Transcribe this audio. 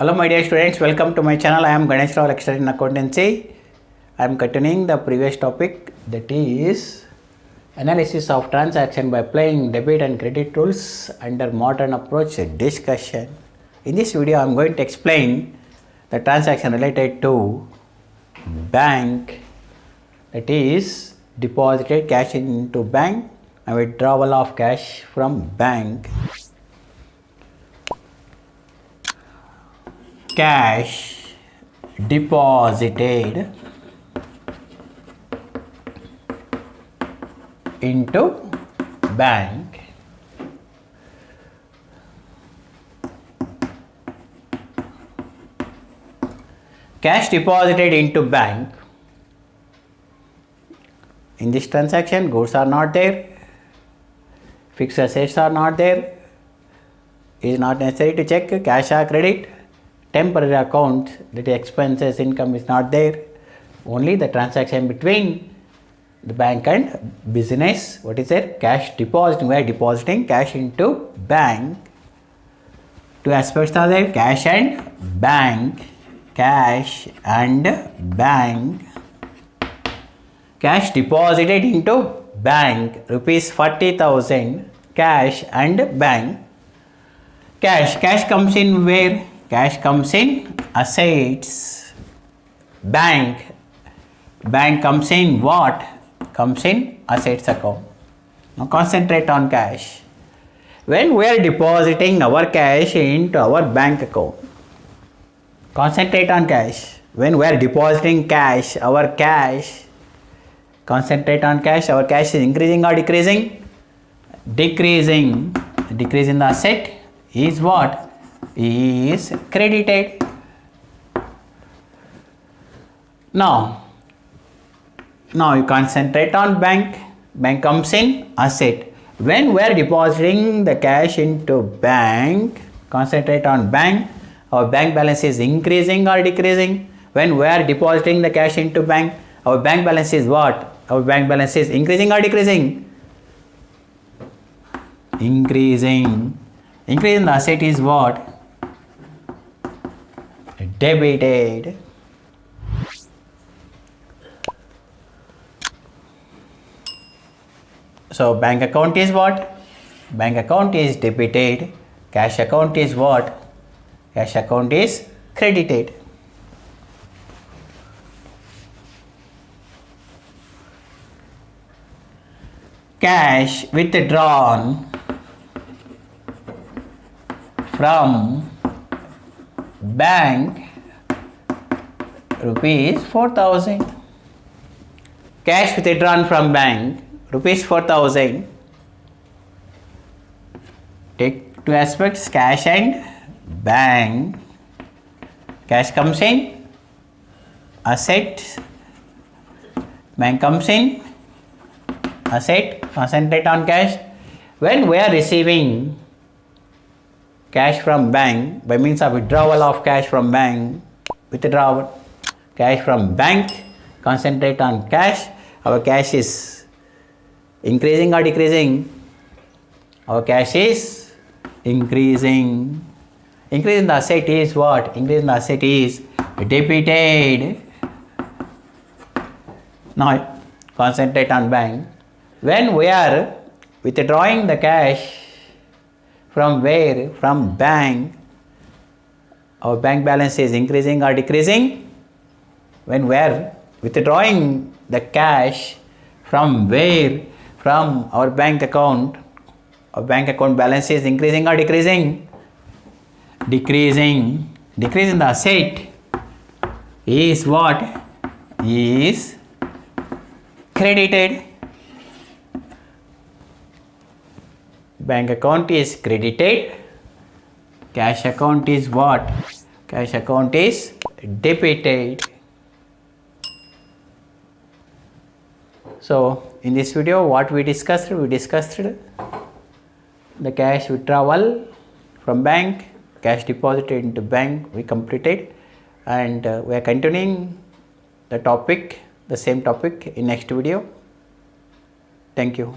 Hello my dear students, welcome to my channel. I am Ganesh Rao, lecturer in accountancy. I am continuing the previous topic, that is analysis of transaction by applying debit and credit rules under modern approach discussion. In this video I am going to explain the transaction related to bank, that is deposited cash into bank and withdrawal of cash from bank. Cash deposited into bank. Cash deposited into bank. In this transaction, goods are not there, fixed assets are not there. It is not necessary to check cash or credit. Temporary account, that expenses, income is not there. Only the transaction between the bank and business. What is there? Cash deposit. We are depositing cash into bank. Two aspects are there: cash and bank. Cash and bank. Cash deposited into bank, rupees 40,000. Cash and bank. Cash comes in where? Cash comes in assets. Bank comes in what? Comes in assets account. Now concentrate on cash. When we are depositing our cash into our bank account, concentrate on cash. When we are depositing cash, our cash, concentrate on cash. Our cash is increasing or decreasing? Decreasing. Decrease in the asset is what? Is credited. Now you concentrate on bank. Bank comes in asset. When we are depositing the cash into bank, concentrate on bank. Our bank balance is increasing or decreasing? When we are depositing the cash into bank, our bank balance is what? Our bank balance is increasing or decreasing? Increasing. Increase in the asset is what? Debited. So bank account is what? Bank account is debited. Cash account is what? Cash account is credited. Cash withdrawn from bank, rupees 4,000. Cash withdrawn from bank, rupees 4,000. Take two aspects, cash and bank. Cash comes in asset. Bank comes in asset. Concentrate on cash. When we are receiving cash from bank by means of withdrawal of cash from bank, withdrawal cash from bank, concentrate on cash. Our cash is increasing or decreasing? Our cash is increasing. Increase in the asset is what? Increase in the asset is debited. Now concentrate on bank. When we are withdrawing the cash from where? From bank, our bank balance is increasing or decreasing? When we are withdrawing the cash from where? From our bank account, our bank account balance is increasing or decreasing? Decreasing. Decrease in the asset is what? Is credited. Bank account is credited. Cash account is what? Cash account is debited. So in this video what we discussed the cash withdrawal from bank, cash deposited into bank we completed, and we are continuing the same topic in next video. Thank you.